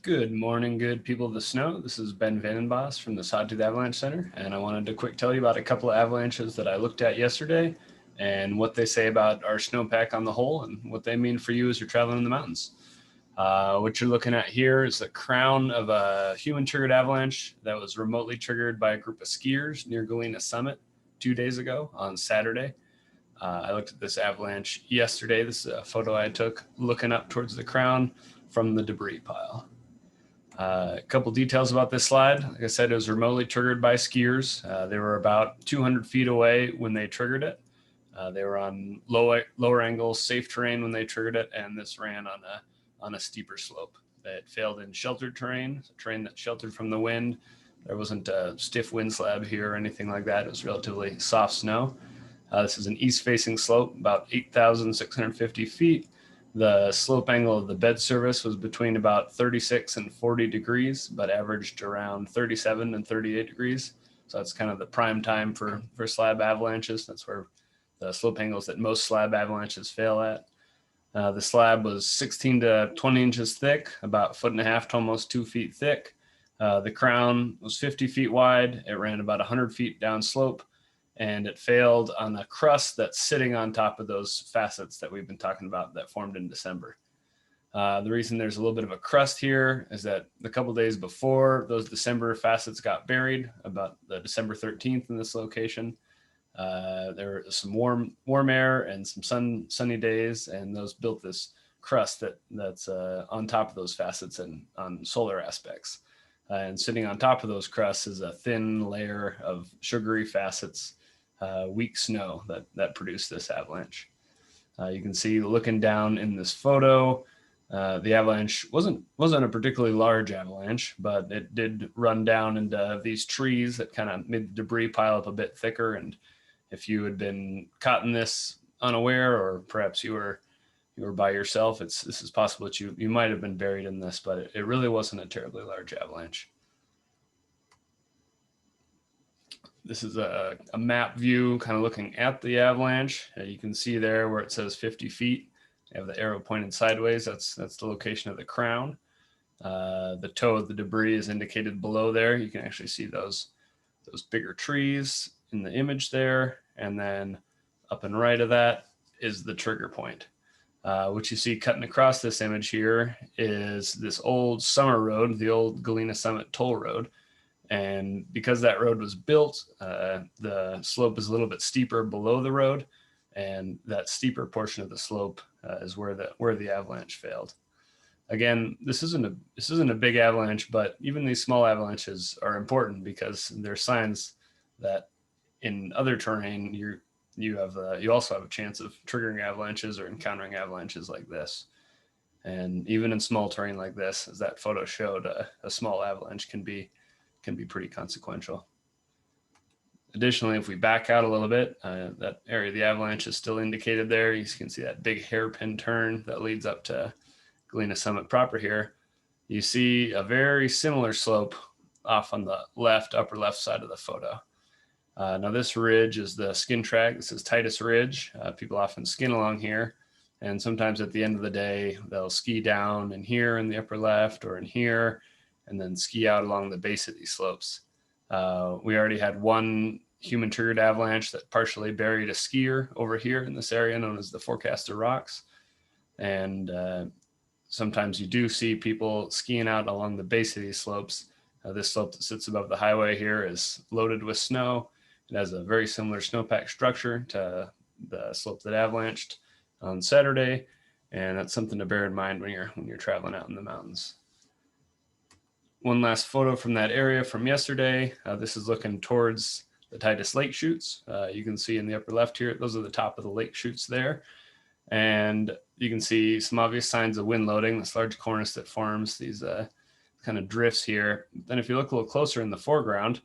Good morning, good people of the snow. This is Ben Vandenbos from the Sawtooth Avalanche Center, and I wanted to quick tell you about a couple of avalanches that I looked at yesterday and what they say about our snowpack on the whole and what they mean for you as you're traveling in the mountains. What you're looking at here is the crown of a human-triggered avalanche that was remotely triggered by a group of skiers near Galena Summit 2 days ago on Saturday. I looked at this avalanche yesterday. This is a photo I took looking up towards the crown from the debris pile. A couple details about this slide. Like I said, it was remotely triggered by skiers. They were about 200 feet away when they triggered it. They were on lower angle, safe terrain when they triggered it, and this ran on a steeper slope. It failed in sheltered terrain, terrain that sheltered from the wind. There wasn't a stiff wind slab here or anything like that. It was relatively soft snow. This is an east-facing slope, about 8,650 feet. The slope angle of the bed surface was between about 36 and 40 degrees, but averaged around 37 and 38 degrees. So that's kind of the prime time for slab avalanches. That's where the slope angles that most slab avalanches fail at. The slab was 16 to 20 inches thick, about 1.5 to almost 2 feet thick. The crown was 50 feet wide. It ran about 100 feet down slope, and it failed on a crust that's sitting on top of those facets that we've been talking about that formed in December. The reason there's a little bit of a crust here is that a couple days before those December facets got buried, about the December 13th in this location, there was some warm air and some sunny days, and those built this crust that's on top of those facets and on solar aspects. And sitting on top of those crusts is a thin layer of sugary facets, weak snow that produced this avalanche. You can see looking down in this photo, the avalanche wasn't a particularly large avalanche, but it did run down into these trees that kind of made the debris pile up a bit thicker. And if you had been caught in this unaware, or perhaps you were by yourself, this is possible that you might have been buried in this, but it really wasn't a terribly large avalanche. This is a map view kind of looking at the avalanche. You can see there where it says 50 feet. You have the arrow pointed sideways. That's the location of the crown. The toe of the debris is indicated below there. You can actually see those bigger trees in the image there. And then up and right of that is the trigger point. What you see cutting across this image here is this old summer road, the old Galena Summit toll road. And because that road was built, the slope is a little bit steeper below the road, and that steeper portion of the slope is where the avalanche failed. Again, this isn't a big avalanche, but even these small avalanches are important because they're signs that in other terrain you also have a chance of triggering avalanches or encountering avalanches like this. And even in small terrain like this, as that photo showed, a small avalanche can be pretty consequential. Additionally, if we back out a little bit, that area of the avalanche is still indicated there. You can see that big hairpin turn that leads up to Galena Summit proper here. You see a very similar slope off on the upper left side of the photo. Now this ridge is the skin track. This is Titus Ridge. People often skin along here, and sometimes at the end of the day, they'll ski down in here in the upper left or in here, and then ski out along the base of these slopes. We already had one human-triggered avalanche that partially buried a skier over here in this area known as the Forecaster Rocks. And sometimes you do see people skiing out along the base of these slopes. This slope that sits above the highway here is loaded with snow. It has a very similar snowpack structure to the slope that avalanched on Saturday, and that's something to bear in mind when you're traveling out in the mountains. One last photo from that area from yesterday. This is looking towards the Titus Lake chutes. You can see in the upper left here, those are the top of the lake chutes there. And you can see some obvious signs of wind loading, this large cornice that forms these kind of drifts here. Then if you look a little closer in the foreground,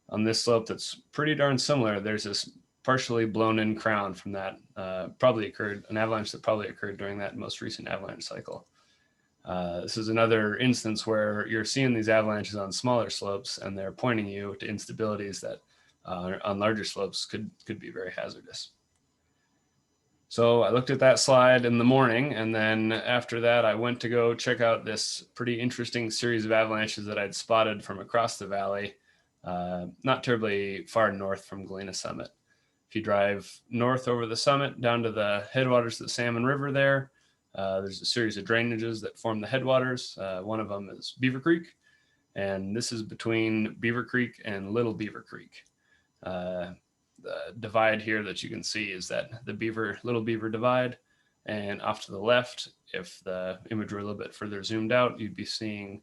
on this slope that's pretty darn similar, there's this partially blown in crown from that an avalanche that probably occurred during that most recent avalanche cycle. This is another instance where you're seeing these avalanches on smaller slopes, and they're pointing you to instabilities that on larger slopes could be very hazardous. So I looked at that slide in the morning, and then after that, I went to go check out this pretty interesting series of avalanches that I'd spotted from across the valley, not terribly far north from Galena Summit. If you drive north over the summit down to the headwaters of the Salmon River there's a series of drainages that form the headwaters. One of them is Beaver Creek, and this is between Beaver Creek and Little Beaver Creek. The divide here that you can see is that the Little Beaver divide, and off to the left, if the image were a little bit further zoomed out, you'd be seeing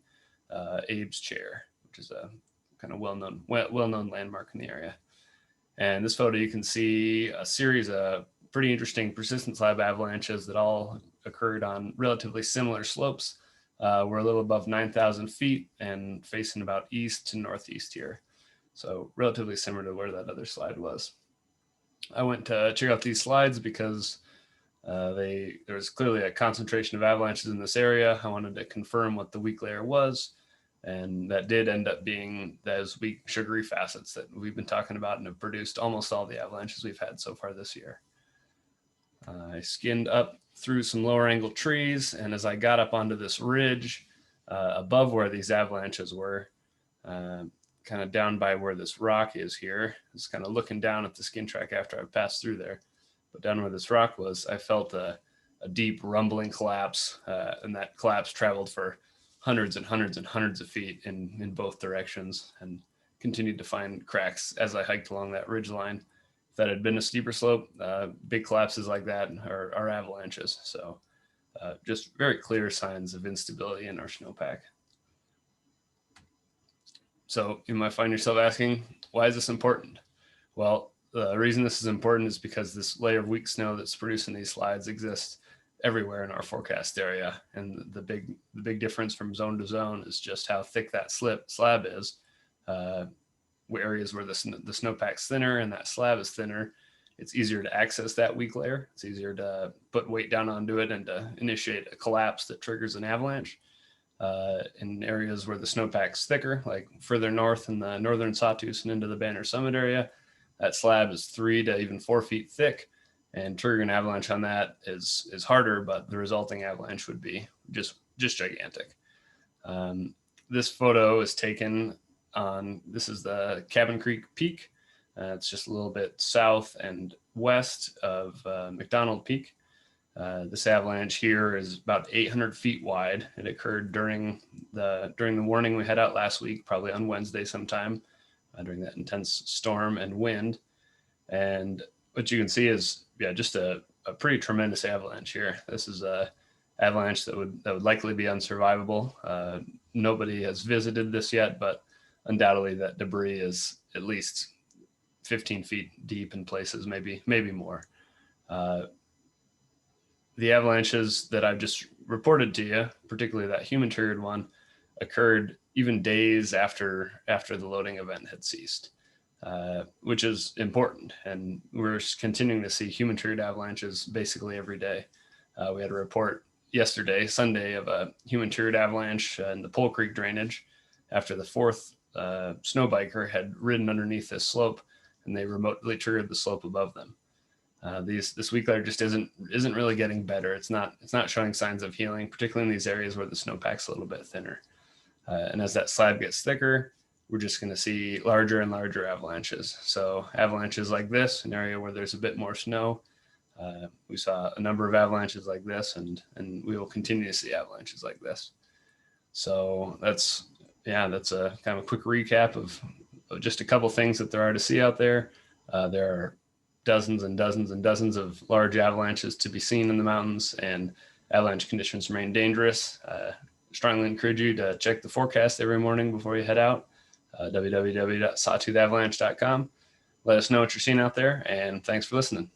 Abe's Chair, which is a kind of well-known landmark in the area. And this photo, you can see a series of pretty interesting persistent slab avalanches that all occurred on relatively similar slopes. We're a little above 9,000 feet and facing about east to northeast here. So relatively similar to where that other slide was. I went to check out these slides because there was clearly a concentration of avalanches in this area. I wanted to confirm what the weak layer was, and that did end up being those weak sugary facets that we've been talking about and have produced almost all the avalanches we've had so far this year. I skinned up through some lower angle trees, and as I got up onto this ridge above where these avalanches were, kind of down by where this rock is here, just kind of looking down at the skin track after I passed through there, but down where this rock was, I felt a deep rumbling collapse, and that collapse traveled for hundreds and hundreds and hundreds of feet in both directions, and continued to find cracks as I hiked along that ridge line. If that had been a steeper slope, big collapses like that are avalanches. So just very clear signs of instability in our snowpack. So you might find yourself asking, why is this important? Well, the reason this is important is because this layer of weak snow that's produced in these slides exists everywhere in our forecast area. And the big difference from zone to zone is just how thick that slab is. Areas where the snowpack's thinner and that slab is thinner, it's easier to access that weak layer. It's easier to put weight down onto it and to initiate a collapse that triggers an avalanche. In areas where the snowpack's thicker, like further north in the northern Sawtooth and into the Banner Summit area, that slab is 3 to even 4 feet thick, and triggering an avalanche on that is harder, but the resulting avalanche would be just gigantic. This photo is taken this is the Cabin Creek Peak. It's just a little bit south and west of McDonald Peak. This avalanche here is about 800 feet wide. It occurred during the warning we had out last week, probably on Wednesday sometime, during that intense storm and wind. And what you can see is, just a pretty tremendous avalanche here. This is a avalanche that would likely be unsurvivable. Nobody has visited this yet, but undoubtedly that debris is at least 15 feet deep in places, maybe more. The avalanches that I've just reported to you, particularly that human triggered one, occurred even days after the loading event had ceased, which is important. And we're continuing to see human triggered avalanches basically every day. We had a report yesterday, Sunday, of a human triggered avalanche in the Pole Creek drainage after the fourth snow biker had ridden underneath this slope, and they remotely triggered the slope above them. This weak layer just isn't really getting better. It's not showing signs of healing, particularly in these areas where the snowpack's a little bit thinner. And as that slab gets thicker, we're just going to see larger and larger avalanches. So avalanches like this, an area where there's a bit more snow, we saw a number of avalanches like this, and we will continue to see avalanches like this. So that's a kind of a quick recap of just a couple things that there are to see out there. There are dozens and dozens and dozens of large avalanches to be seen in the mountains, and avalanche conditions remain dangerous. Strongly encourage you to check the forecast every morning before you head out. www.sawtoothavalanche.com. Let us know what you're seeing out there, and thanks for listening.